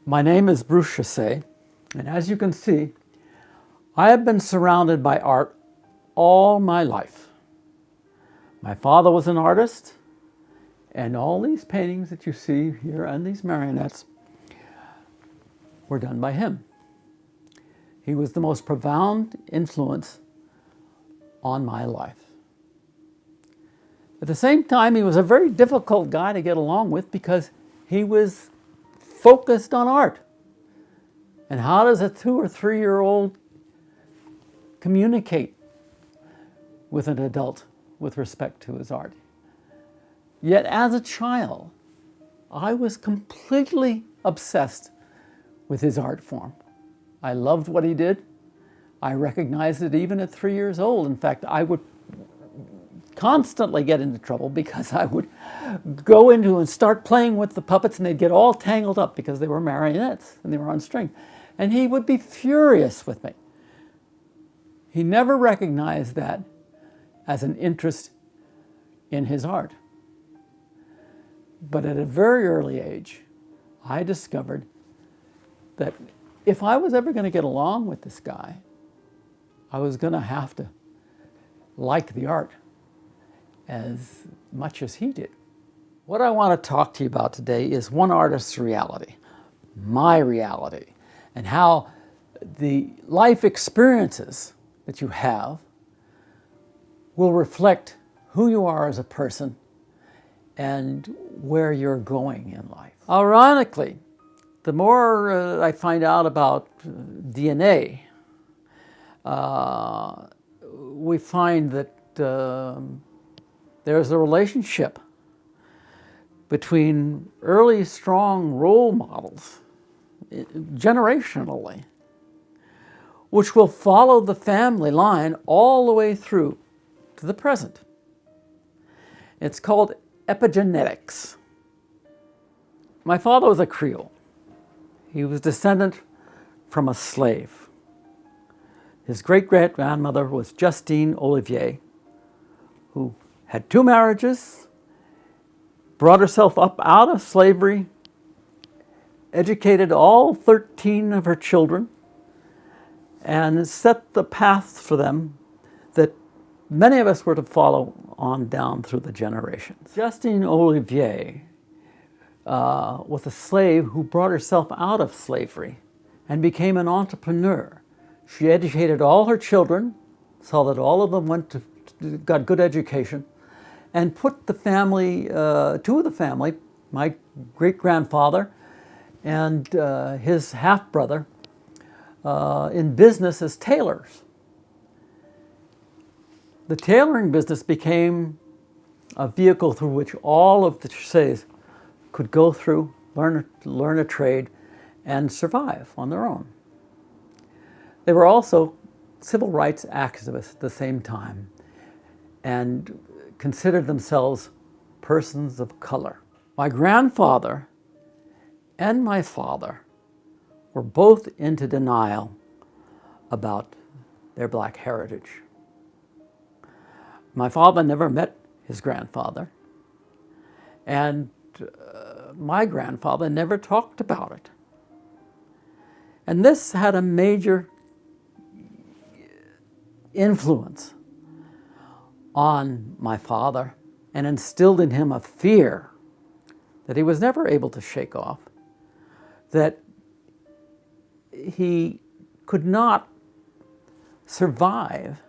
My name is Bruce Chesse, and as you can see, I have been surrounded by art all my life. My father was an artist, and all these paintings that you see here and these marionettes were done by him. He was the most profound influence on my life. At the same time, he was a very difficult guy to get along with because he was focused on art. And how does a 2 or 3-year-old communicate with an adult with respect to his art? Yet as a child, I was completely obsessed with his art form. I loved what he did. I recognized it even at 3 years old. In fact, I would constantly get into trouble because I would go into and start playing with the puppets and they'd get all tangled up because they were marionettes and they were on string. And he would be furious with me. He never recognized that as an interest in his art. But at a very early age, I discovered that if I was ever going to get along with this guy, I was going to have to like the art as much as he did. What I want to talk to you about today is one artist's reality, my reality, and how the life experiences that you have will reflect who you are as a person and where you're going in life. Ironically, the more I find out about DNA, we find that there's a relationship between early strong role models, generationally, which will follow the family line all the way through to the present. It's called epigenetics. My father was a Creole. He was descendant from a slave. His great-great-grandmother was Justine Olivier, who had 2 marriages, brought herself up out of slavery, educated all 13 of her children, and set the path for them that many of us were to follow on down through the generations. Justine Olivier was a slave who brought herself out of slavery and became an entrepreneur. She educated all her children, saw that all of them got good education, and put the family, 2 of the family, my great-grandfather and his half-brother, in business as tailors. The tailoring business became a vehicle through which all of the Chesses could go through, learn a trade, and survive on their own. They were also civil rights activists at the same time and considered themselves persons of color. My grandfather and my father were both into denial about their black heritage. My father never met his grandfather, and my grandfather never talked about it. And this had a major influence on my father and instilled in him a fear that he was never able to shake off, that he could not survive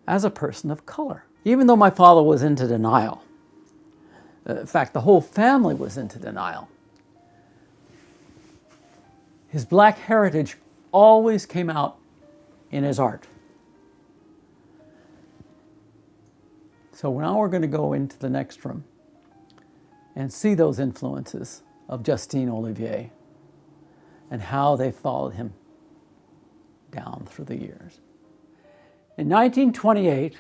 as a person of color. Even though my father was into denial, in fact, the whole family was into denial, his black heritage always came out in his art. So now we're going to go into the next room and see those influences of Justine Olivier and how they followed him down through the years. In 1928,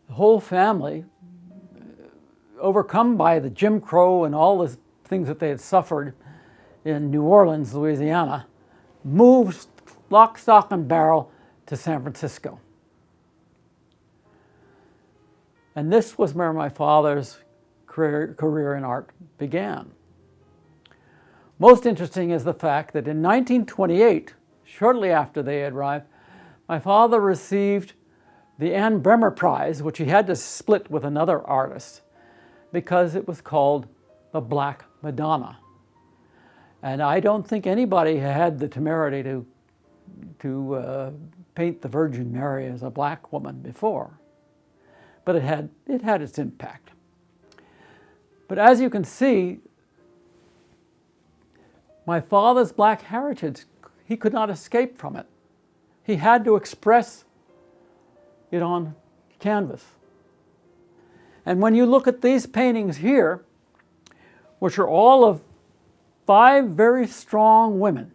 the whole family, overcome by the Jim Crow and all the things that they had suffered in New Orleans, Louisiana, moved lock, stock, and barrel to San Francisco. And this was where my father's career in art began. Most interesting is the fact that in 1928, shortly after they had arrived, my father received the Anne Bremer Prize, which he had to split with another artist, because it was called the Black Madonna. And I don't think anybody had the temerity to paint the Virgin Mary as a black woman before. But it had its impact. But as you can see, my father's black heritage, he could not escape from it. He had to express it on canvas. And when you look at these paintings here, which are all of 5 very strong women,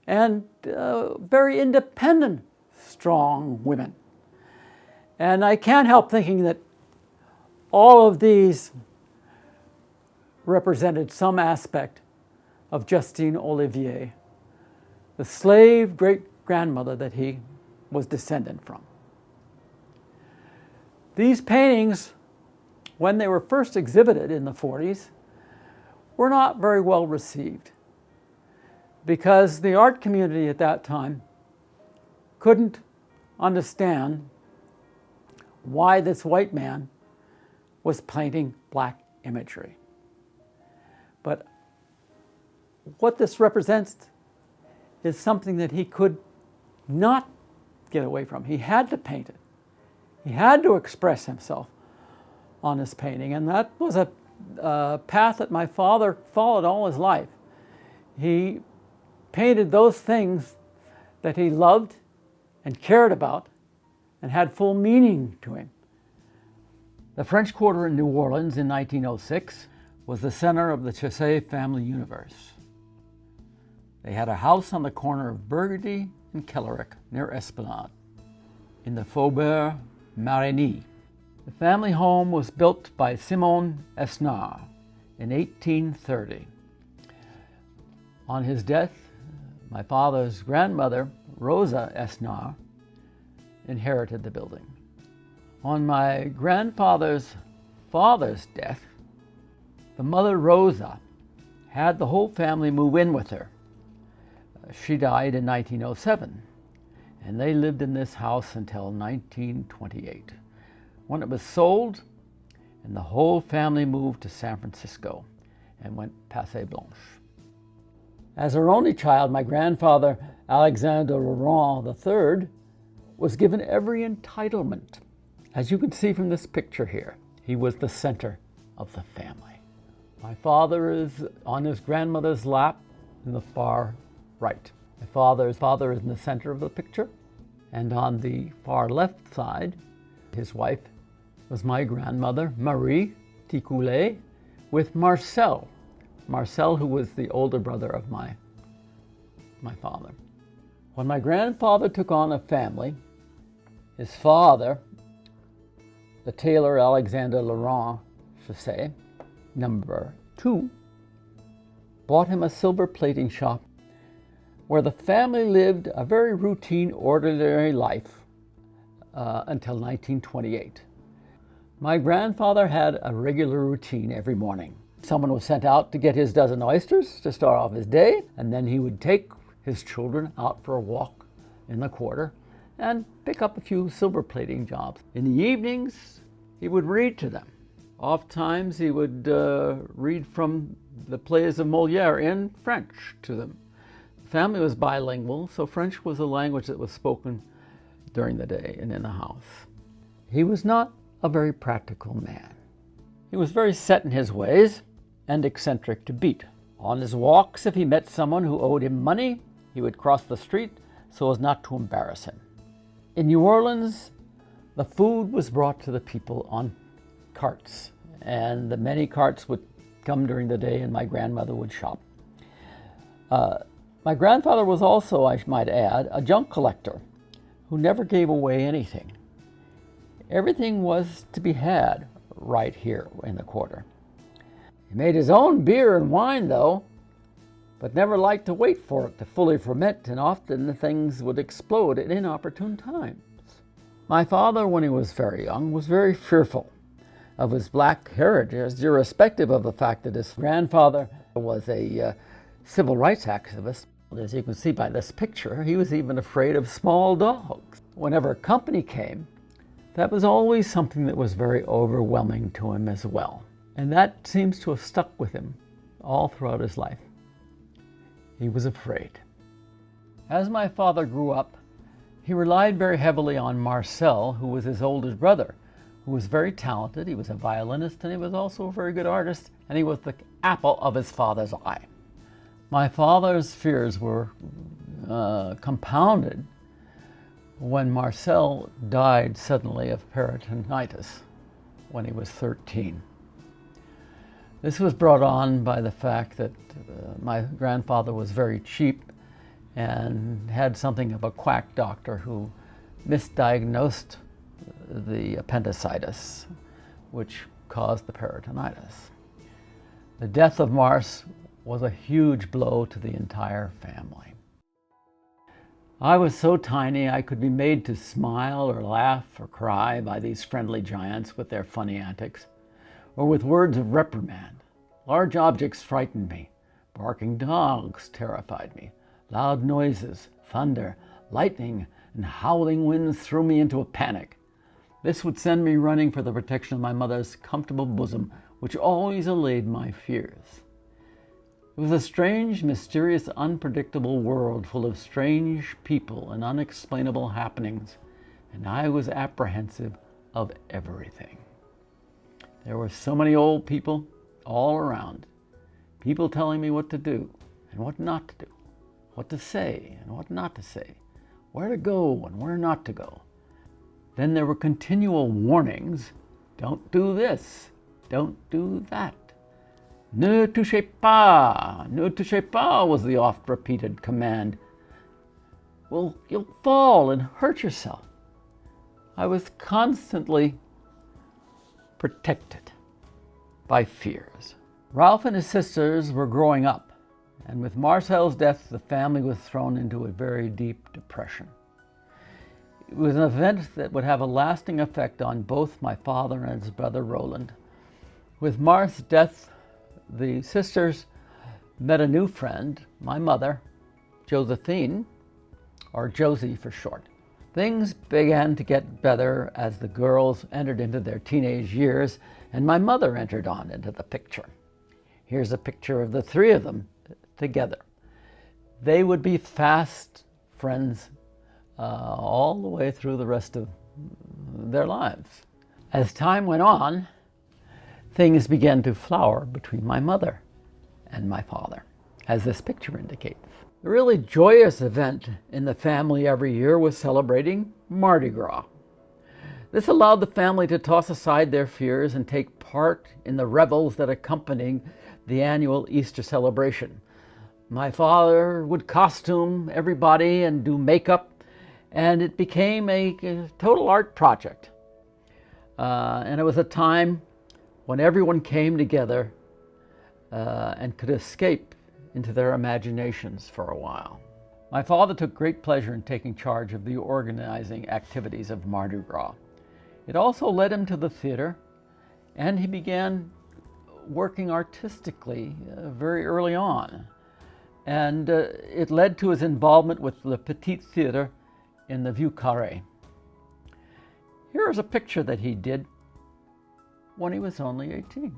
and very independent, strong women. And I can't help thinking that all of these represented some aspect of Justine Olivier, the slave great-grandmother that he was descendant from. These paintings, when they were first exhibited in the 40s, were not very well received, because the art community at that time couldn't understand why this white man was painting black imagery. But what this represents is something that he could not get away from. He had to paint it. He had to express himself on his painting, and that was a path that my father followed all his life. He painted those things that he loved and cared about and had full meaning to him. The French Quarter in New Orleans in 1906 was the center of the Chesse family universe. They had a house on the corner of Burgundy and Kellerick near Esplanade in the Faubourg Marigny. The family home was built by Simon Esnard in 1830. On his death, my father's grandmother, Rosa Esnard, inherited the building. On my grandfather's father's death, the mother, Rosa, had the whole family move in with her. She died in 1907, and they lived in this house until 1928, when it was sold, and the whole family moved to San Francisco and went Passe Blanche. As her only child, my grandfather, Alexander Laurent III, was given every entitlement. As you can see from this picture here, he was the center of the family. My father is on his grandmother's lap in the far right. My father's father is in the center of the picture, and on the far left side, his wife was my grandmother, Marie Ticoulet, with Marcel. Marcel, who was the older brother of my father. When my grandfather took on a family, his father, the tailor Alexander Laurent Chesse, number 2, bought him a silver plating shop where the family lived a very routine, ordinary life until 1928. My grandfather had a regular routine every morning. Someone was sent out to get his dozen oysters to start off his day, and then he would take his children out for a walk in the quarter and pick up a few silver plating jobs. In the evenings, he would read to them. Oftentimes, he would read from the plays of Moliere in French to them. The family was bilingual, so French was a language that was spoken during the day and in the house. He was not a very practical man. He was very set in his ways and eccentric to beat. On his walks, if he met someone who owed him money, he would cross the street so as not to embarrass him. In New Orleans, the food was brought to the people on carts, and the many carts would come during the day and my grandmother would shop. My grandfather was also, I might add, a junk collector who never gave away anything. Everything was to be had right here in the quarter. He made his own beer and wine, though, but never liked to wait for it to fully ferment, and often the things would explode at inopportune times. My father, when he was very young, was very fearful of his black heritage, irrespective of the fact that his grandfather Was a civil rights activist. As you can see by this picture, he was even afraid of small dogs. Whenever company came, that was always something that was very overwhelming to him as well. And that seems to have stuck with him all throughout his life. He was afraid. As my father grew up, he relied very heavily on Marcel, who was his older brother, who was very talented. He was a violinist, and he was also a very good artist, and he was the apple of his father's eye. My father's fears were compounded when Marcel died suddenly of peritonitis when he was 13. This was brought on by the fact that my grandfather was very cheap and had something of a quack doctor who misdiagnosed the appendicitis, which caused the peritonitis. The death of Mars was a huge blow to the entire family. I was so tiny I could be made to smile or laugh or cry by these friendly giants with their funny antics, or with words of reprimand. Large objects frightened me. Barking dogs terrified me. Loud noises, thunder, lightning, and howling winds threw me into a panic. This would send me running for the protection of my mother's comfortable bosom, which always allayed my fears. It was a strange, mysterious, unpredictable world full of strange people and unexplainable happenings, and I was apprehensive of everything. There were so many old people all around, people telling me what to do and what not to do, what to say and what not to say, where to go and where not to go. Then there were continual warnings, don't do this, don't do that. Ne touchez pas was the oft-repeated command. Well, you'll fall and hurt yourself. I was constantly protected by fears. Ralph and his sisters were growing up, and with Marcel's death, the family was thrown into a very deep depression. It was an event that would have a lasting effect on both my father and his brother Roland. With Mar's death, the sisters met a new friend, my mother, Josephine, or Josie for short. Things began to get better as the girls entered into their teenage years, and my mother entered on into the picture. Here's a picture of the three of them together. They would be fast friends all the way through the rest of their lives. As time went on, things began to flower between my mother and my father, as this picture indicates. The really joyous event in the family every year was celebrating Mardi Gras. This allowed the family to toss aside their fears and take part in the revels that accompanied the annual Easter celebration. My father would costume everybody and do makeup, and it became a total art project. And it was a time when everyone came together and could escape into their imaginations for a while. My father took great pleasure in taking charge of the organizing activities of Mardi Gras. It also led him to the theater, and he began working artistically very early on. And it led to his involvement with Le Petit Theater in the Vieux Carré. Here is a picture that he did when he was only 18.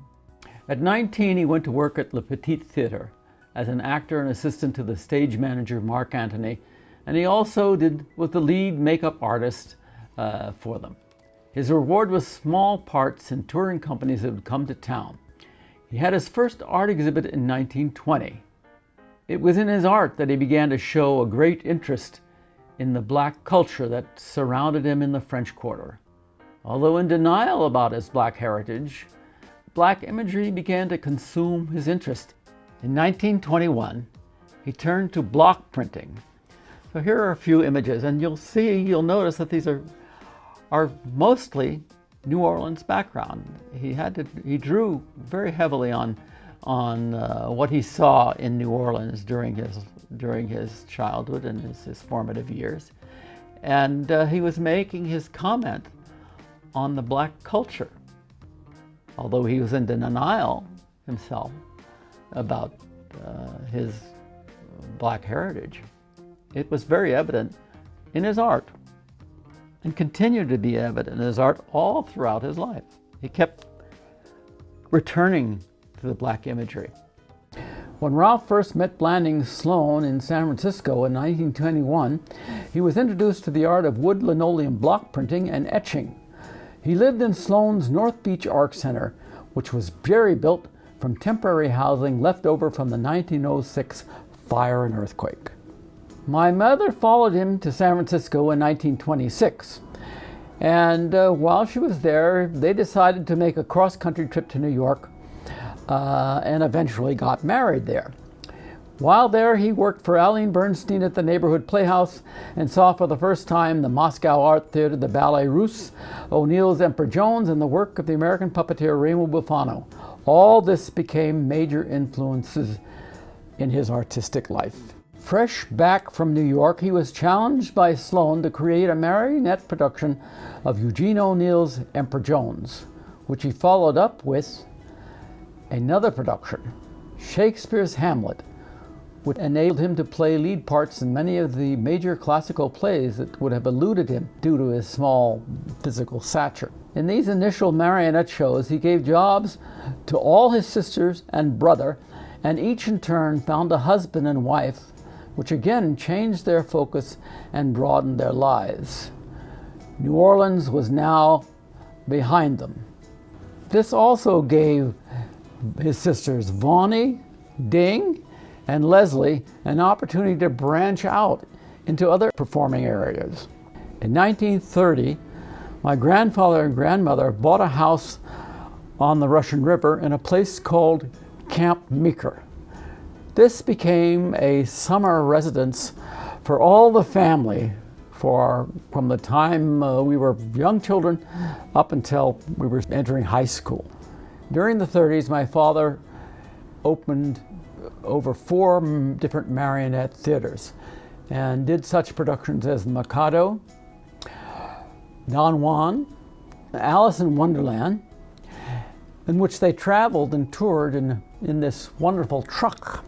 At 19, he went to work at Le Petit Theater as an actor and assistant to the stage manager, Mark Antony, and he also was the lead makeup artist for them. His reward was small parts in touring companies that would come to town. He had his first art exhibit in 1920. It was in his art that he began to show a great interest in the black culture that surrounded him in the French Quarter. Although in denial about his black heritage, black imagery began to consume his interest. In 1921, he turned to block printing. So here are a few images, and you'll notice that these are mostly New Orleans background. He drew very heavily on what he saw in New Orleans during his childhood and his formative years. And he was making his comment on the black culture. Although he was in denial himself about his black heritage. It was very evident in his art and continued to be evident in his art all throughout his life. He kept returning to the black imagery. When Ralph first met Blanding Sloan in San Francisco in 1921, he was introduced to the art of wood linoleum block printing and etching. He lived in Sloan's North Beach Art Center, which was jerry-built from temporary housing left over from the 1906 fire and earthquake. My mother followed him to San Francisco in 1926, and while she was there, they decided to make a cross-country trip to New York and eventually got married there. While there, he worked for Aline Bernstein at the neighborhood playhouse and saw for the first time the Moscow Art Theater, the Ballet Russe, O'Neill's Emperor Jones, and the work of the American puppeteer Remo Buffano. All this became major influences in his artistic life. Fresh back from New York, he was challenged by Sloan to create a marionette production of Eugene O'Neill's Emperor Jones, which he followed up with another production, Shakespeare's Hamlet, which enabled him to play lead parts in many of the major classical plays that would have eluded him due to his small physical stature. In these initial marionette shows, he gave jobs to all his sisters and brother, and each in turn found a husband and wife, which again changed their focus and broadened their lives. New Orleans was now behind them. This also gave his sisters Vonnie, Ding, and Leslie an opportunity to branch out into other performing areas. In 1930, my grandfather and grandmother bought a house on the Russian River in a place called Camp Meeker. This became a summer residence for all the family from the time we were young children up until we were entering high school. During the 30s, my father opened over 4 different marionette theaters and did such productions as Mikado, Don Juan, Alice in Wonderland, in which they traveled and toured in this wonderful truck.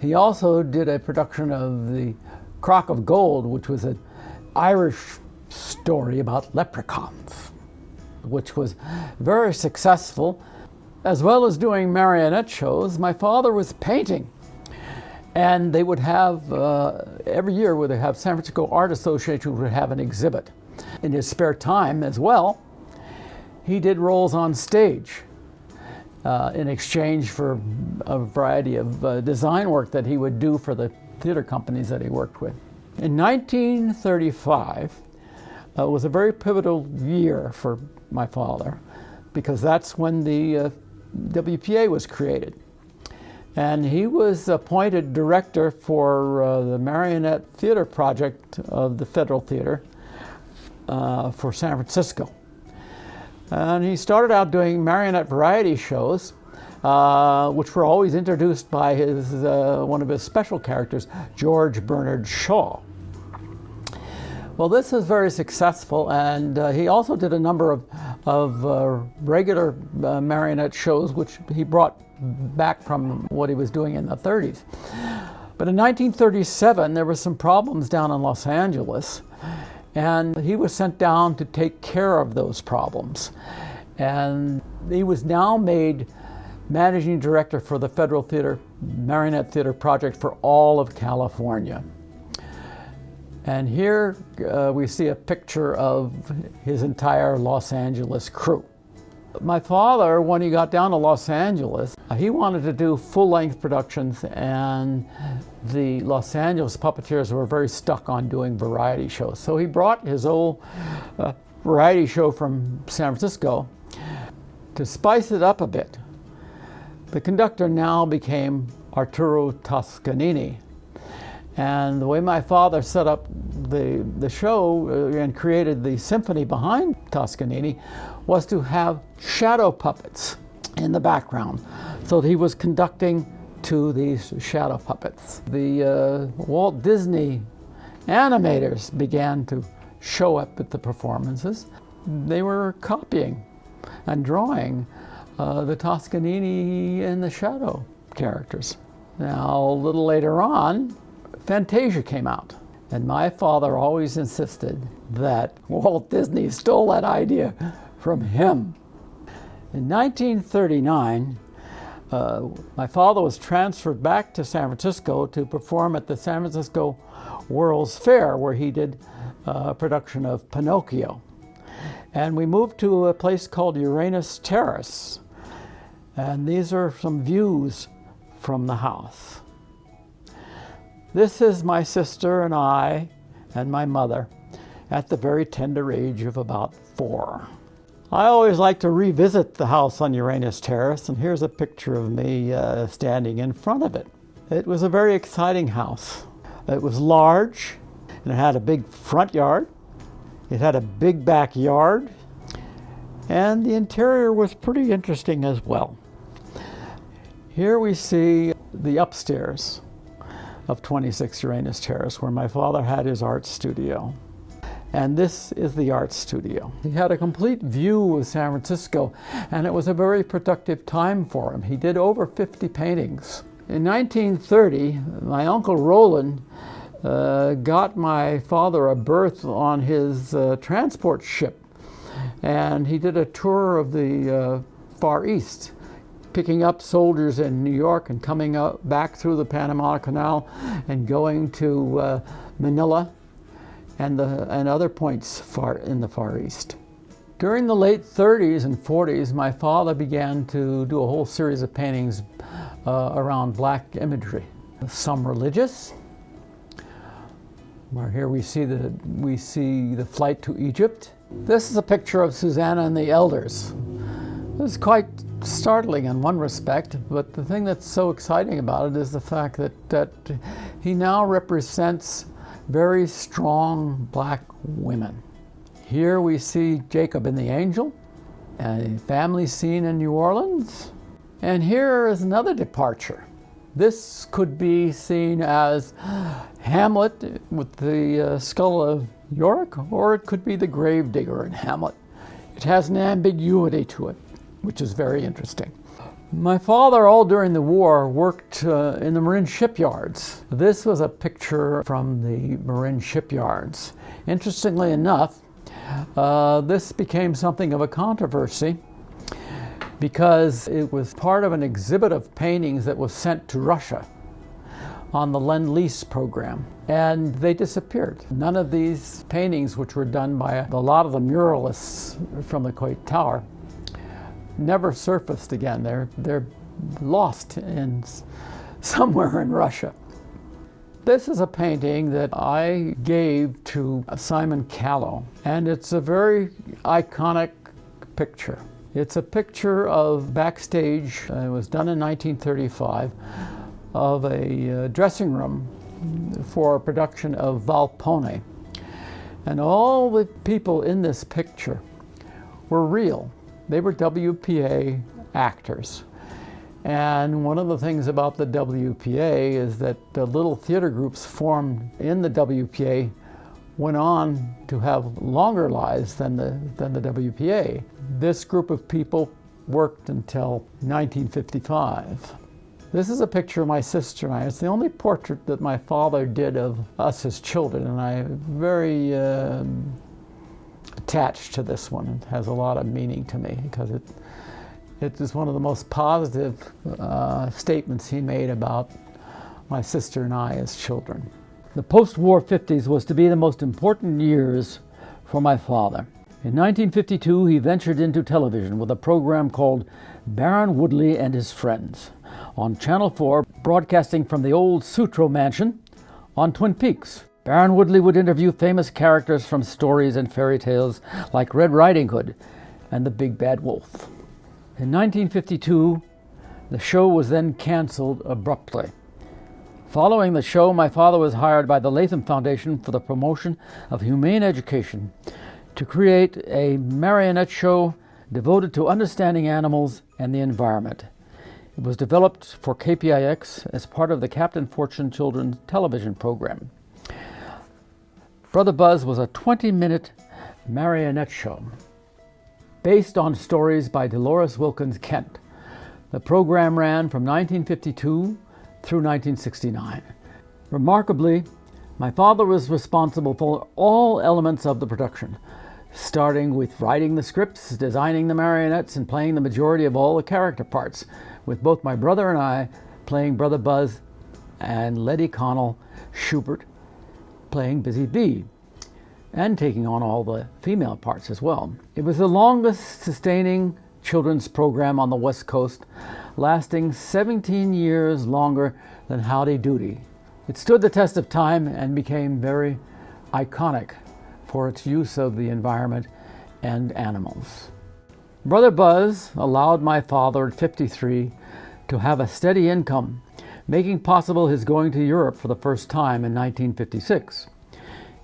He also did a production of The Crock of Gold, which was an Irish story about leprechauns, which was very successful. As well as doing marionette shows, my father was painting. And they would have, every year, would have San Francisco Art Association would have an exhibit. In his spare time as well, he did roles on stage in exchange for a variety of design work that he would do for the theater companies that he worked with. In 1935, was a very pivotal year for my father, because that's when the WPA was created. And he was appointed director for the Marionette Theater Project of the Federal Theater for San Francisco. And he started out doing marionette variety shows, which were always introduced by one of his special characters, George Bernard Shaw. Well, this was very successful, and he also did a number of regular marionette shows, which he brought back from what he was doing in the 30s. But in 1937, there were some problems down in Los Angeles, and he was sent down to take care of those problems. And he was now made managing director for the Federal Theater Marionette Theater Project for all of California. And here we see a picture of his entire Los Angeles crew. My father, when he got down to Los Angeles, he wanted to do full-length productions, and the Los Angeles puppeteers were very stuck on doing variety shows. So he brought his old variety show from San Francisco to spice it up a bit. The conductor now became Arturo Toscanini. And the way my father set up the show and created the symphony behind Toscanini was to have shadow puppets in the background. So he was conducting to these shadow puppets. The Walt Disney animators began to show up at the performances. They were copying and drawing the Toscanini and the shadow characters. Now, a little later on, Fantasia came out. And my father always insisted that Walt Disney stole that idea from him. In 1939, my father was transferred back to San Francisco to perform at the San Francisco World's Fair, where he did a production of Pinocchio. And we moved to a place called Uranus Terrace. And these are some views from the house. This is my sister and I and my mother at the very tender age of about 4. I always like to revisit the house on Uranus Terrace, and here's a picture of me standing in front of it. It was a very exciting house. It was large, and it had a big front yard. It had a big backyard, and the interior was pretty interesting as well. Here we see the upstairs of 26 Uranus Terrace, where my father had his art studio. And this is the art studio. He had a complete view of San Francisco, and it was a very productive time for him. He did over 50 paintings. In 1930, my Uncle Roland got my father a berth on his transport ship, and he did a tour of the Far East, picking up soldiers in New York and coming back through the Panama Canal and going to Manila and other points in the Far East. During the late 30s and 40s, my father began to do a whole series of paintings around black imagery. Some religious, where here we see the flight to Egypt. This is a picture of Susanna and the Elders. It was quite startling in one respect, but the thing that's so exciting about it is the fact that he now represents very strong black women. Here we see Jacob and the Angel, a family scene in New Orleans. And here is another departure. This could be seen as Hamlet with the skull of Yorick, or it could be the gravedigger in Hamlet. It has an ambiguity to it, which is very interesting. My father, all during the war, worked in the marine shipyards. This was a picture from the marine shipyards. Interestingly enough, this became something of a controversy because it was part of an exhibit of paintings that was sent to Russia on the Lend-Lease program, and they disappeared. None of these paintings, which were done by a lot of the muralists from the Coit Tower, never surfaced again. They're lost somewhere in Russia. This is a painting that I gave to Simon Callow, and it's a very iconic picture. It's a picture of backstage, it was done in 1935, of a dressing room for a production of Volpone. And all the people in this picture were real. They were WPA actors. And one of the things about the WPA is that the little theater groups formed in the WPA went on to have longer lives than the WPA. This group of people worked until 1955. This is a picture of my sister and I. It's the only portrait that my father did of us as children, and I'm very attached to this one. It has a lot of meaning to me because it is one of the most positive statements he made about my sister and I as children. The post-war 50s was to be the most important years for my father. In 1952, he ventured into television with a program called Baron Woodley and His Friends on Channel 4, broadcasting from the old Sutro Mansion on Twin Peaks. Baron Woodley would interview famous characters from stories and fairy tales like Red Riding Hood and the Big Bad Wolf. In 1952, the show was then canceled abruptly. Following the show, my father was hired by the Latham Foundation for the Promotion of Humane Education to create a marionette show devoted to understanding animals and the environment. It was developed for KPIX as part of the Captain Fortune children's television program. Brother Buzz was a 20-minute marionette show based on stories by Dolores Wilkins Kent, The program ran from 1952 through 1969. Remarkably, my father was responsible for all elements of the production, starting with writing the scripts, designing the marionettes, and playing the majority of all the character parts, with both my brother and I playing Brother Buzz and Letty Connell Schubert playing Busy Bee, and taking on all the female parts as well. It was the longest sustaining children's program on the West Coast, lasting 17 years longer than Howdy Doody. It stood the test of time and became very iconic for its use of the environment and animals. Brother Buzz allowed my father at 53 to have a steady income, making possible his going to Europe for the first time in 1956.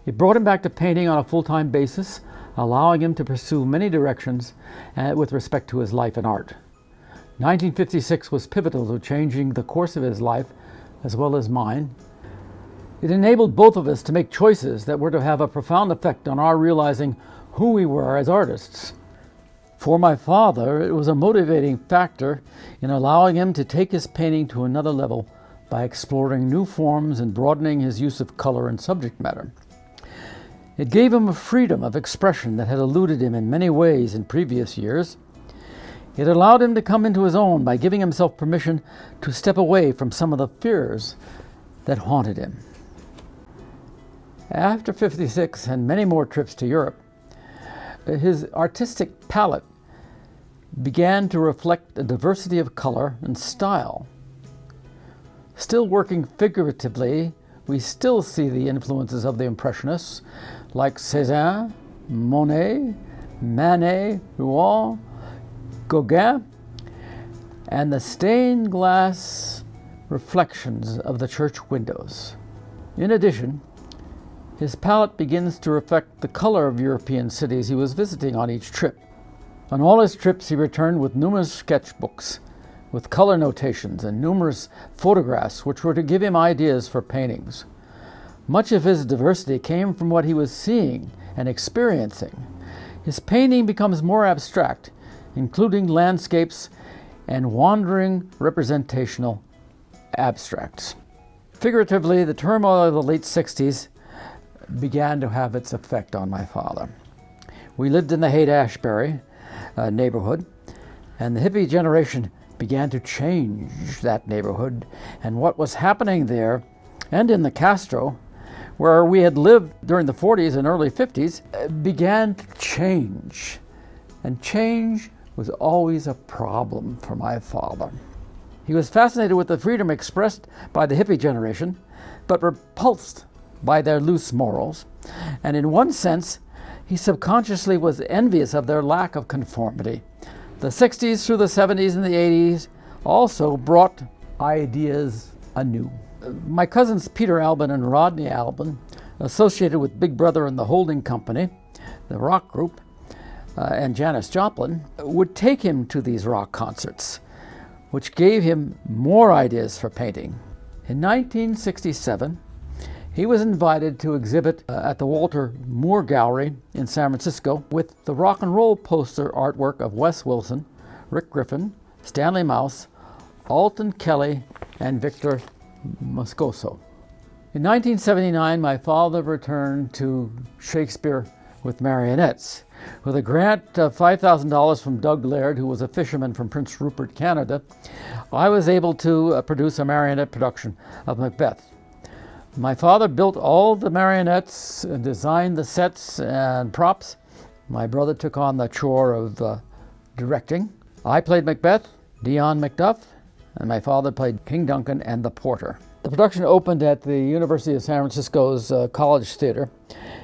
It brought him back to painting on a full-time basis, allowing him to pursue many directions with respect to his life and art. 1956 was pivotal to changing the course of his life as well as mine. It enabled both of us to make choices that were to have a profound effect on our realizing who we were as artists. For my father, it was a motivating factor in allowing him to take his painting to another level by exploring new forms and broadening his use of color and subject matter. It gave him a freedom of expression that had eluded him in many ways in previous years. It allowed him to come into his own by giving himself permission to step away from some of the fears that haunted him. After 56 and many more trips to Europe, his artistic palette began to reflect a diversity of color and style. Still working figuratively, we still see the influences of the Impressionists like Cézanne, Monet, Manet, Rouen, Gauguin, and the stained glass reflections of the church windows. In addition, his palette begins to reflect the color of European cities he was visiting on each trip. On all his trips, he returned with numerous sketchbooks, with color notations and numerous photographs which were to give him ideas for paintings. Much of his diversity came from what he was seeing and experiencing. His painting becomes more abstract, including landscapes and wandering representational abstracts. Figuratively, the turmoil of the late 60s began to have its effect on my father. We lived in the Haight-Ashbury neighborhood, and the hippie generation began to change that neighborhood, and what was happening there and in the Castro, where we had lived during the 40s and early 50s, began to change. And change was always a problem for my father. He was fascinated with the freedom expressed by the hippie generation, but repulsed by their loose morals, and in one sense, he subconsciously was envious of their lack of conformity. The 60s through the 70s and the 80s also brought ideas anew. My cousins Peter Albin and Rodney Albin, associated with Big Brother and the Holding Company, the rock group, and Janis Joplin, would take him to these rock concerts, which gave him more ideas for painting. In 1967, he was invited to exhibit at the Walter Moore Gallery in San Francisco with the rock and roll poster artwork of Wes Wilson, Rick Griffin, Stanley Mouse, Alton Kelly, and Victor Moscoso. In 1979, my father returned to Shakespeare with marionettes. With a grant of $5,000 from Doug Laird, who was a fisherman from Prince Rupert, Canada, I was able to produce a marionette production of Macbeth. My father built all the marionettes, designed the sets and props. My brother took on the chore of directing. I played Macbeth, Dion Macduff, and my father played King Duncan and the Porter. The production opened at the University of San Francisco's College Theater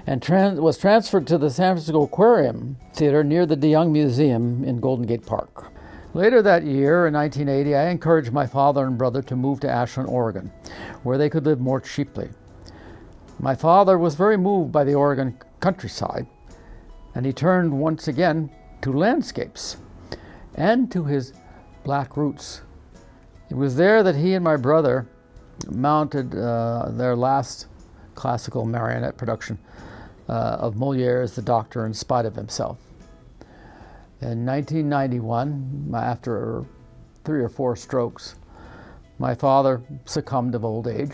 and was transferred to the San Francisco Aquarium Theater near the DeYoung Museum in Golden Gate Park. Later that year, in 1980, I encouraged my father and brother to move to Ashland, Oregon, where they could live more cheaply. My father was very moved by the Oregon countryside, and he turned once again to landscapes and to his black roots. It was there that he and my brother mounted their last classical marionette production of Molière's The Doctor in Spite of Himself. In 1991, after 3 or 4 strokes. My father succumbed of old age,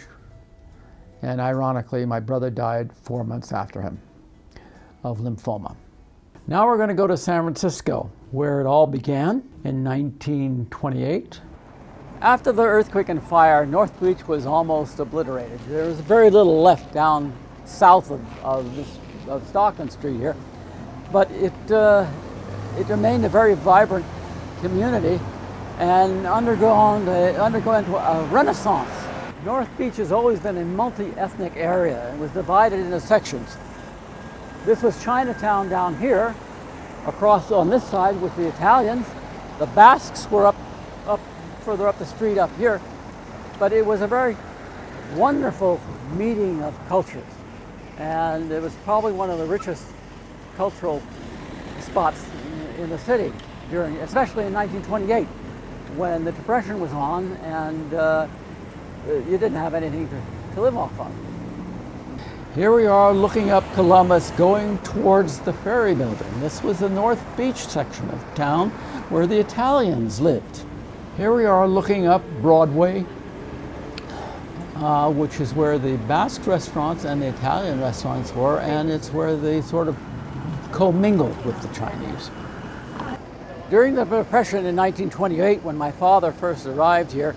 and ironically, my brother died 4 months after him of lymphoma. Now we're going to go to San Francisco, where it all began in 1928. After the earthquake and fire, North Beach was almost obliterated. There was very little left down south of Stockton Street here, but it remained a very vibrant community and undergoing a renaissance. North Beach has always been a multi-ethnic area. It was divided into sections. This was Chinatown down here, across on this side with the Italians. The Basques were up further up the street up here, but it was a very wonderful meeting of cultures, and it was probably one of the richest cultural spots in the city especially in 1928, when the Depression was on and you didn't have anything to live off of. Here we are looking up Columbus going towards the ferry building. This was the North Beach section of town where the Italians lived. Here we are looking up Broadway, which is where the Basque restaurants and the Italian restaurants were, and it's where they sort of commingled with the Chinese. During the Depression in 1928, when my father first arrived here,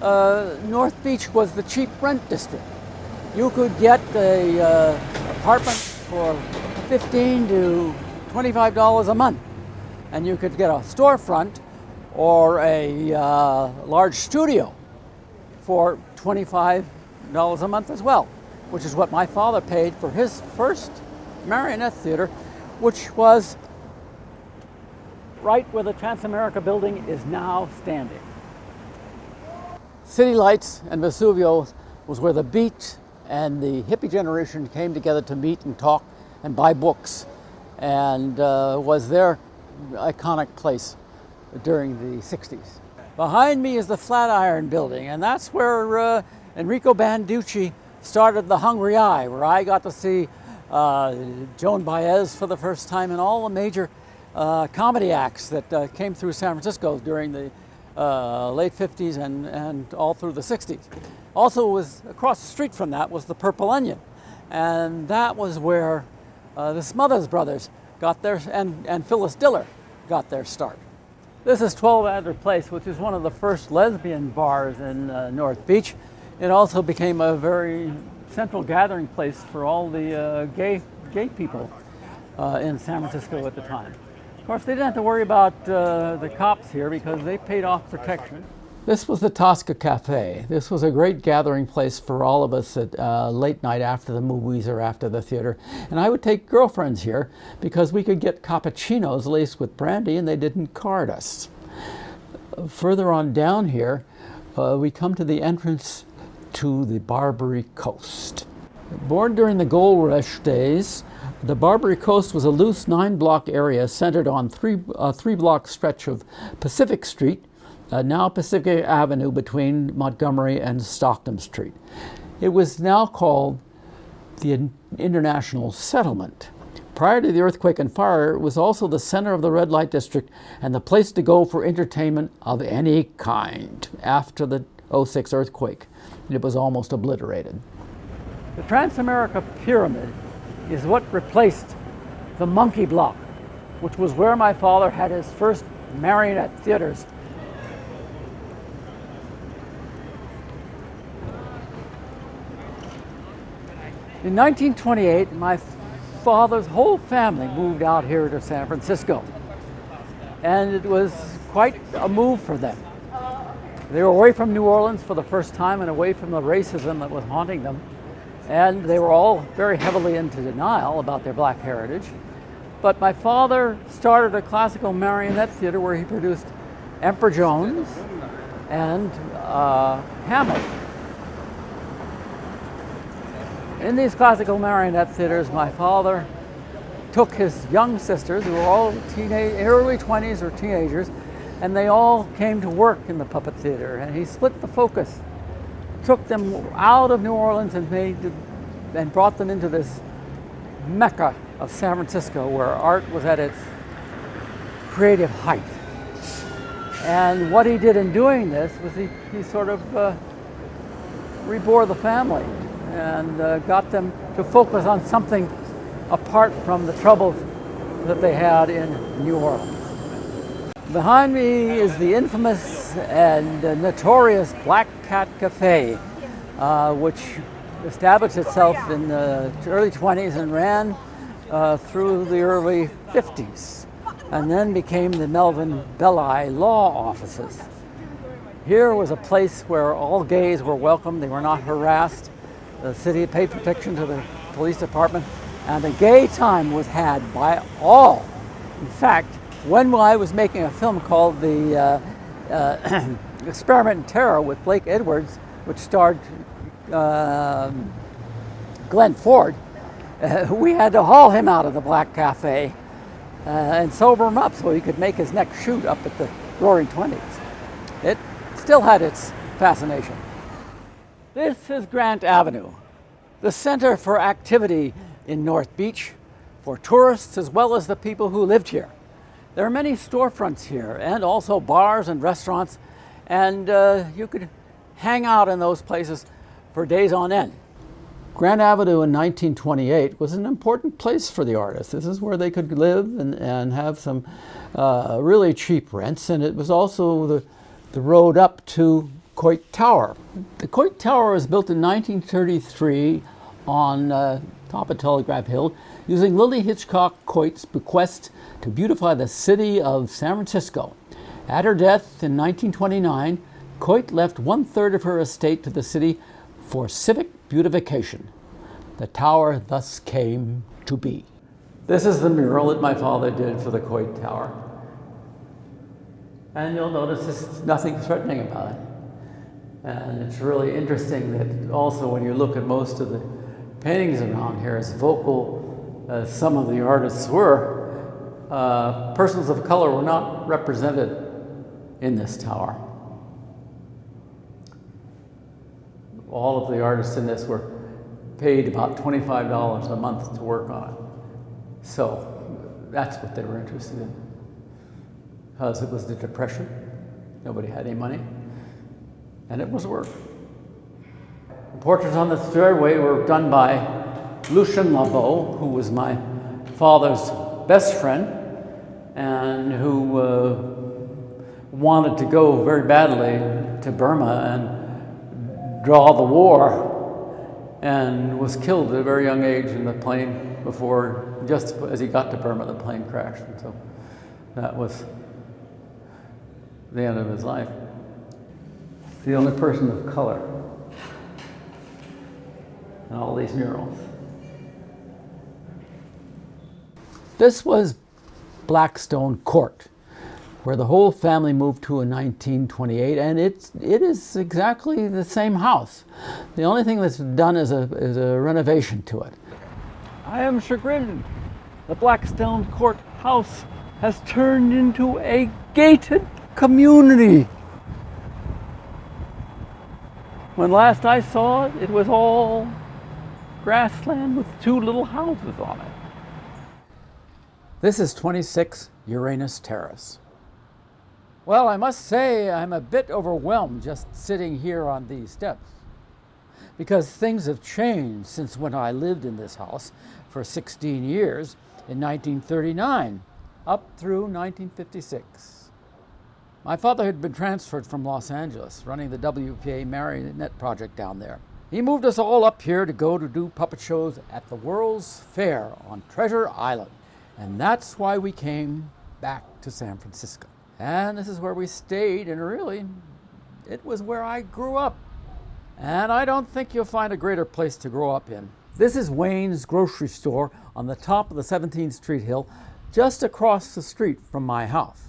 North Beach was the cheap rent district. You could get an apartment for $15 to $25 a month, and you could get a storefront or a large studio for $25 a month as well, which is what my father paid for his first marionette theater, which was right where the Transamerica building is now standing. City Lights and Vesuvio was where the beat and the hippie generation came together to meet and talk and buy books, and was their iconic place during the 60s. Behind me is the Flatiron Building, and that's where Enrico Banducci started The Hungry Eye, where I got to see Joan Baez for the first time and all the major comedy acts that came through San Francisco during the late 50s and all through the 60s. Also was across the street from that was the Purple Onion, and that was where the Smothers Brothers got their, and Phyllis Diller got their start. This is 12 Adler Place, which is one of the first lesbian bars in North Beach. It also became a very central gathering place for all the gay people in San Francisco at the time. Of course, they didn't have to worry about the cops here because they paid off protection. This was the Tosca Cafe. This was a great gathering place for all of us at late night after the movies or after the theater. And I would take girlfriends here because we could get cappuccinos laced with brandy and they didn't card us. Further on down here, we come to the entrance to the Barbary Coast. Born during the gold rush days, the Barbary Coast was a loose 9-block area centered on a 3-block stretch of Pacific Street, now Pacific Avenue between Montgomery and Stockton Street. It was now called the International Settlement. Prior to the earthquake and fire, it was also the center of the red light district and the place to go for entertainment of any kind. After the '06 earthquake, it was almost obliterated. The Transamerica Pyramid is what replaced the Monkey Block, which was where my father had his first marionette theaters. In 1928, my father's whole family moved out here to San Francisco, and it was quite a move for them. They were away from New Orleans for the first time and away from the racism that was haunting them, and they were all very heavily into denial about their black heritage. But my father started a classical marionette theater where he produced Emperor Jones and Hamlet. In these classical marionette theaters, my father took his young sisters, who were all early 20s or teenagers, and they all came to work in the puppet theater. And he split the focus, took them out of New Orleans and brought them into this mecca of San Francisco, where art was at its creative height. And what he did in doing this was he sort of rebore the family and got them to focus on something apart from the troubles that they had in New Orleans. Behind me is the infamous and notorious Black Cat Cafe, which established itself in the early 20s and ran through the early 50s, and then became the Melvin Belli law offices. Here was a place where all gays were welcome, they were not harassed. The city paid protection to the police department, and the gay time was had by all. In fact, when I was making a film called The Experiment in Terror with Blake Edwards, which starred Glenn Ford, we had to haul him out of the Black Cafe and sober him up so he could make his next shoot up at the Roaring Twenties. It still had its fascination. This is Grant Avenue, the center for activity in North Beach, for tourists as well as the people who lived here. There are many storefronts here and also bars and restaurants, and you could hang out in those places for days on end. Grant Avenue in 1928 was an important place for the artists. This is where they could live and have some really cheap rents, and it was also the road up to Coit Tower. The Coit Tower was built in 1933 on top of Telegraph Hill, using Lily Hitchcock Coit's bequest to beautify the city of San Francisco. At her death in 1929, Coit left 1/3 of her estate to the city for civic beautification. The tower thus came to be. This is the mural that my father did for the Coit Tower. And you'll notice there's nothing threatening about it. And it's really interesting that also when you look at most of the paintings around here, as vocal as some of the artists were, persons of color were not represented in this tower. All of the artists in this were paid about $25 a month to work on it. So that's what they were interested in. Because it was the Depression, nobody had any money, and it was work. The portraits on the stairway were done by Lucien Labeau, who was my father's best friend and who wanted to go very badly to Burma and draw the war, and was killed at a very young age in the plane before, just as he got to Burma, the plane crashed. And so that was the end of his life. The only person of color in all these murals. This was Blackstone Court, where the whole family moved to in 1928, and it is exactly the same house. The only thing that's done is a renovation to it. I am chagrined. The Blackstone Court house has turned into a gated community. When last I saw it, it was all grassland with 2 little houses on it. This is 26 Uranus Terrace. Well, I must say I'm a bit overwhelmed just sitting here on these steps, because things have changed since when I lived in this house for 16 years in 1939 up through 1956. My father had been transferred from Los Angeles, running the WPA Marionette project down there. He moved us all up here to go to do puppet shows at the World's Fair on Treasure Island. And that's why we came back to San Francisco. And this is where we stayed, and really, it was where I grew up. And I don't think you'll find a greater place to grow up in. This is Wayne's grocery store on the top of the 17th Street Hill, just across the street from my house.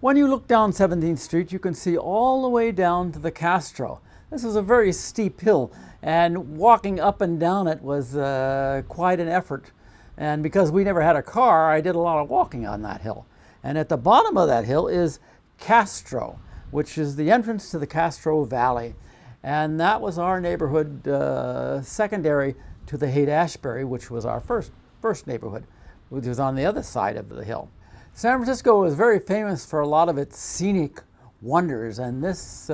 When you look down 17th Street, you can see all the way down to the Castro. This is a very steep hill, and walking up and down it was quite an effort. And because we never had a car, I did a lot of walking on that hill. And at the bottom of that hill is Castro, which is the entrance to the Castro Valley. And that was our neighborhood secondary to the Haight-Ashbury, which was our first neighborhood, which was on the other side of the hill. San Francisco is very famous for a lot of its scenic wonders, and this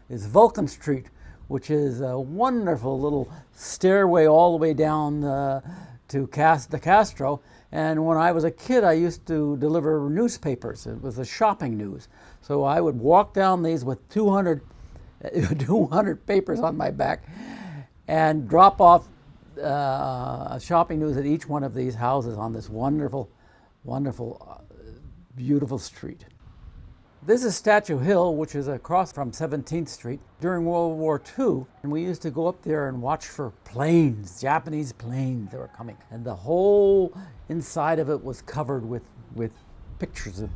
is Vulcan Street, which is a wonderful little stairway all the way down to the Castro. And when I was a kid, I used to deliver newspapers. It was the shopping news. So I would walk down these with 200 papers on my back and drop off shopping news at each one of these houses on this wonderful, beautiful street. This is Statue Hill, which is across from 17th Street. During World War II, and we used to go up there and watch for planes, Japanese planes that were coming. And the whole inside of it was covered with pictures of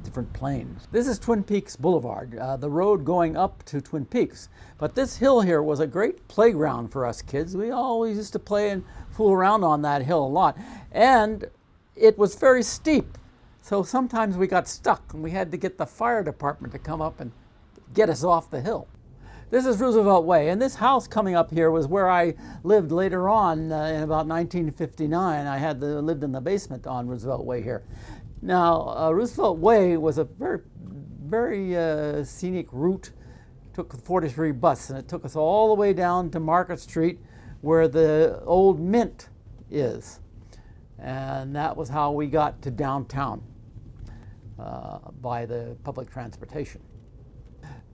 different planes. This is Twin Peaks Boulevard, the road going up to Twin Peaks. But this hill here was a great playground for us kids. We always used to play and fool around on that hill a lot. And it was very steep. So sometimes we got stuck and we had to get the fire department to come up and get us off the hill. This is Roosevelt Way, and this house coming up here was where I lived later on in about 1959. I lived in the basement on Roosevelt Way here. Now, Roosevelt Way was a very scenic route. It took the 43 bus, and it took us all the way down to Market Street where the old Mint is. And that was how we got to downtown. By the public transportation.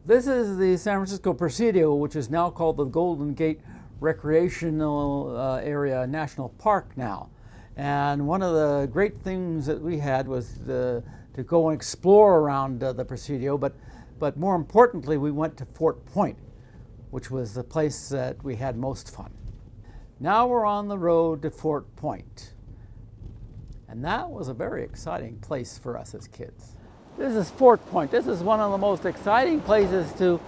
This is the San Francisco Presidio, which is now called the Golden Gate Recreational Area National Park now. And one of the great things that we had was to go and explore around the Presidio, but more importantly, we went to Fort Point, which was the place that we had most fun. Now we're on the road to Fort Point. And that was a very exciting place for us as kids. This is Fort Point. This is one of the most exciting places to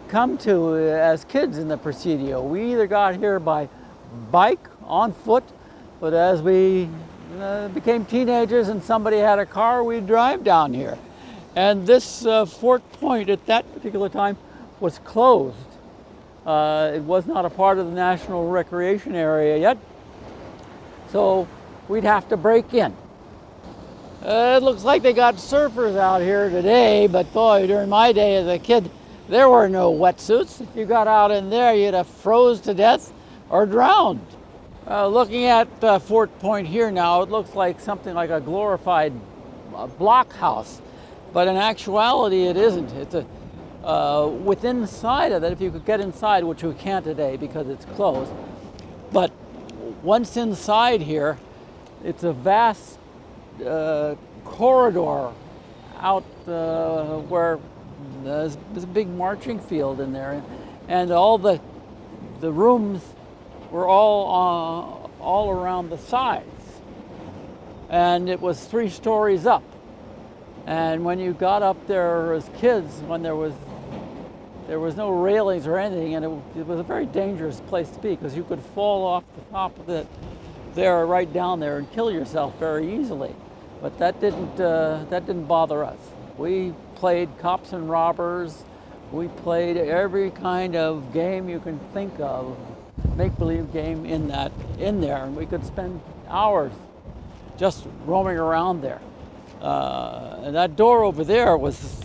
come to as kids in the Presidio. We either got here by bike, on foot, but as we became teenagers and somebody had a car, we'd drive down here. And this Fort Point at that particular time was closed. It was not a part of the National Recreation Area yet. So we'd have to break in. It looks like they got surfers out here today, but boy, during my day as a kid, there were no wetsuits. If you got out in there, you'd have froze to death or drowned. Looking at Fort Point here now, it looks like something like a glorified blockhouse, but in actuality, it isn't. It's within inside of it, if you could get inside, which we can't today because it's closed, but once inside here, it's a vast corridor out where there's a big marching field in there, and all the rooms were all around the sides, and it was 3 stories up. And when you got up there as kids, when there was no railings or anything, and it was a very dangerous place to be because you could fall off the top of it there, right down there, and kill yourself very easily. But that didn't bother us. We played cops and robbers. We played every kind of game you can think of, make-believe game in there, and we could spend hours just roaming around there. And that door over there was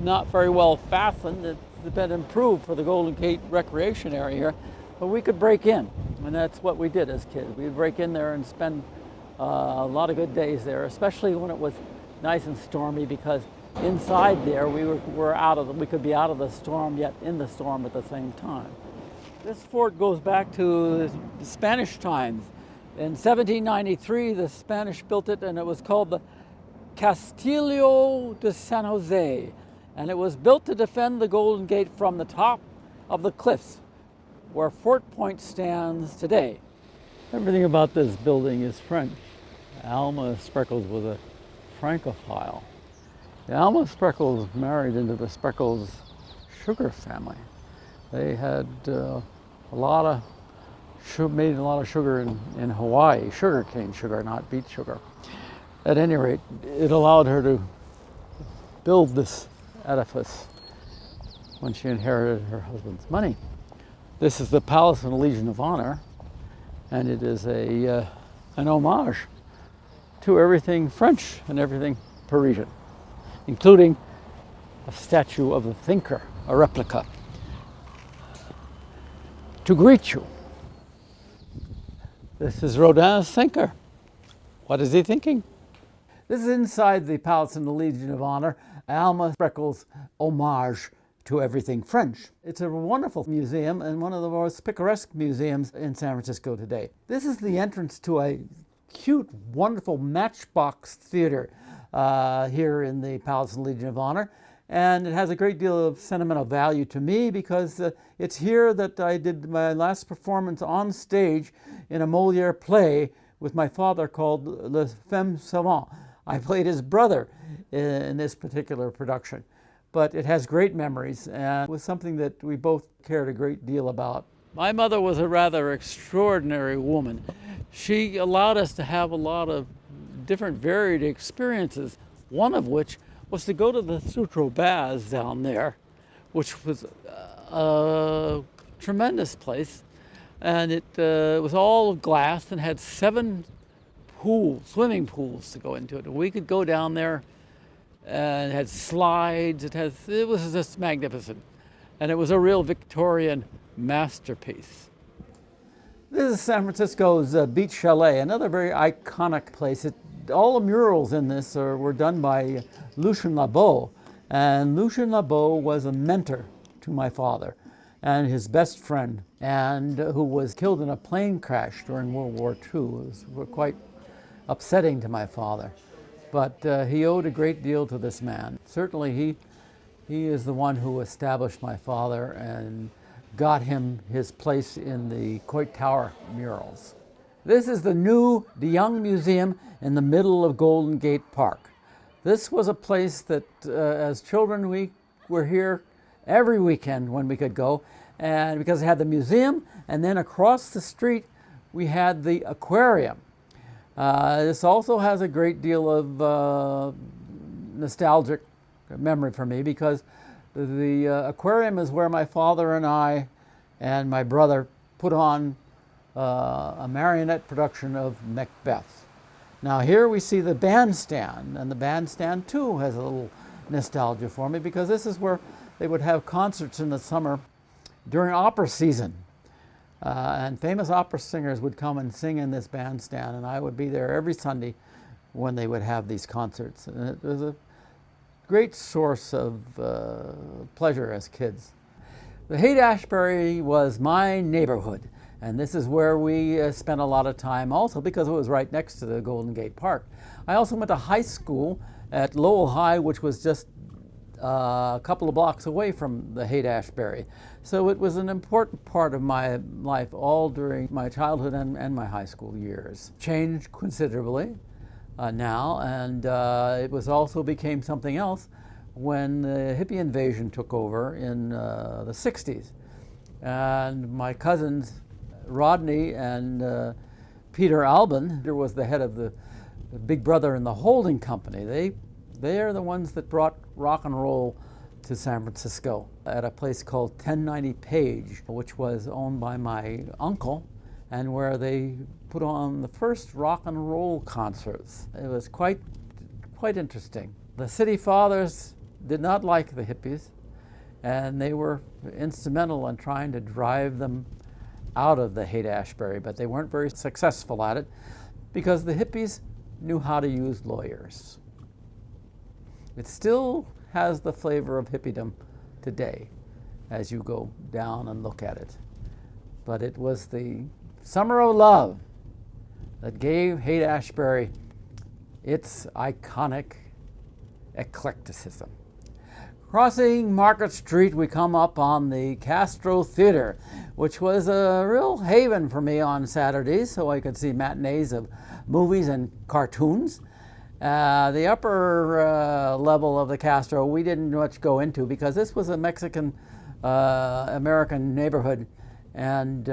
not very well fastened. It's been improved for the Golden Gate Recreation Area here, but we could break in, and that's what we did as kids. We'd break in there and spend a lot of good days there, especially when it was nice and stormy, because inside there we could be out of the storm yet in the storm at the same time. This fort goes back to the Spanish times. In 1793, the Spanish built it, and it was called the Castillo De San Jose, and it was built to defend the Golden Gate from the top of the cliffs where Fort Point stands today. Everything about this building is French. Alma Spreckels was a Francophile. The Alma Spreckels married into the Spreckels sugar family. They had made a lot of sugar in Hawaii, sugarcane sugar, not beet sugar. At any rate, it allowed her to build this edifice when she inherited her husband's money. This is the Palace of the Legion of Honor, and it is an homage to everything French and everything Parisian, including a statue of a thinker, a replica, to greet you. This is Rodin's thinker. What is he thinking? This is inside the Palace in the Legion of Honor, Alma Spreckels' homage to everything French. It's a wonderful museum and one of the most picaresque museums in San Francisco today. This is the entrance to a cute, wonderful matchbox theater here in the Palace in the Legion of Honor. And it has a great deal of sentimental value to me because it's here that I did my last performance on stage in a Moliere play with my father called Le Femme Savant. I played his brother in this particular production. But it has great memories and was something that we both cared a great deal about. My mother was a rather extraordinary woman. She allowed us to have a lot of different varied experiences, one of which was to go to the Sutro Baths down there, which was a tremendous place. And it was all of glass and had 7 swimming pools to go into it. And we could go down there, and it had slides. It was just magnificent. And it was a real Victorian masterpiece. This is San Francisco's Beach Chalet, another very iconic place. All the murals in this were done by Lucien Labo. And Lucien Labo was a mentor to my father and his best friend, and who was killed in a plane crash during World War II. It was quite upsetting to my father. But he owed a great deal to this man. Certainly he is the one who established my father and got him his place in the Coit Tower murals. This is the new De Young Museum in the middle of Golden Gate Park. This was a place that as children we were here every weekend when we could go, and because it had the museum, and then across the street we had the aquarium. This also has a great deal of nostalgic memory for me because the aquarium is where my father and I and my brother put on a marionette production of Macbeth. Now here we see the bandstand, and the bandstand too has a little nostalgia for me because this is where they would have concerts in the summer during opera season. And famous opera singers would come and sing in this bandstand, and I would be there every Sunday when they would have these concerts. And it was a great source of pleasure as kids. The Haight-Ashbury was my neighborhood, and this is where we spent a lot of time also because it was right next to the Golden Gate Park. I also went to high school at Lowell High, which was just a couple of blocks away from the Haight-Ashbury. So it was an important part of my life all during my childhood and my high school years. Changed considerably now, and it was also became something else when the Hippie Invasion took over in the 60s. And my cousins, Rodney and Peter Albin, who was the head of the Big Brother and the Holding Company, they are the ones that brought rock and roll to San Francisco at a place called 1090 Page, which was owned by my uncle, and where they put on the first rock and roll concerts. It was quite interesting. The city fathers did not like the hippies, and they were instrumental in trying to drive them out of the Haight-Ashbury, but they weren't very successful at it because the hippies knew how to use lawyers. It still has the flavor of hippiedom today as you go down and look at it. But it was the summer of love that gave Haight-Ashbury its iconic eclecticism. Crossing Market Street, we come up on the Castro Theater, which was a real haven for me on Saturdays, so I could see matinees of movies and cartoons. The upper level of the Castro we didn't much go into because this was a Mexican American neighborhood, and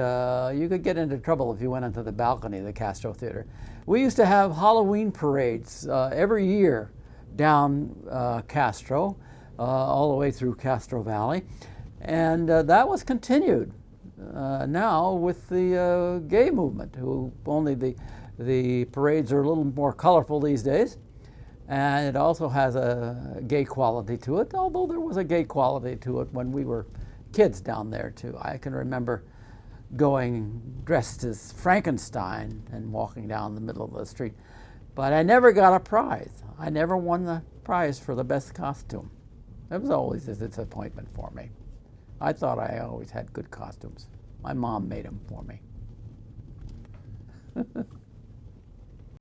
you could get into trouble if you went into the balcony of the Castro Theater. We used to have Halloween parades every year down Castro, all the way through Castro Valley, and that was continued now with the gay movement, who only the The parades are a little more colorful these days, and it also has a gay quality to it, although there was a gay quality to it when we were kids down there too. I can remember going dressed as Frankenstein and walking down the middle of the street. But I never got a prize. I never won the prize for the best costume. It was always a disappointment for me. I thought I always had good costumes. My mom made them for me.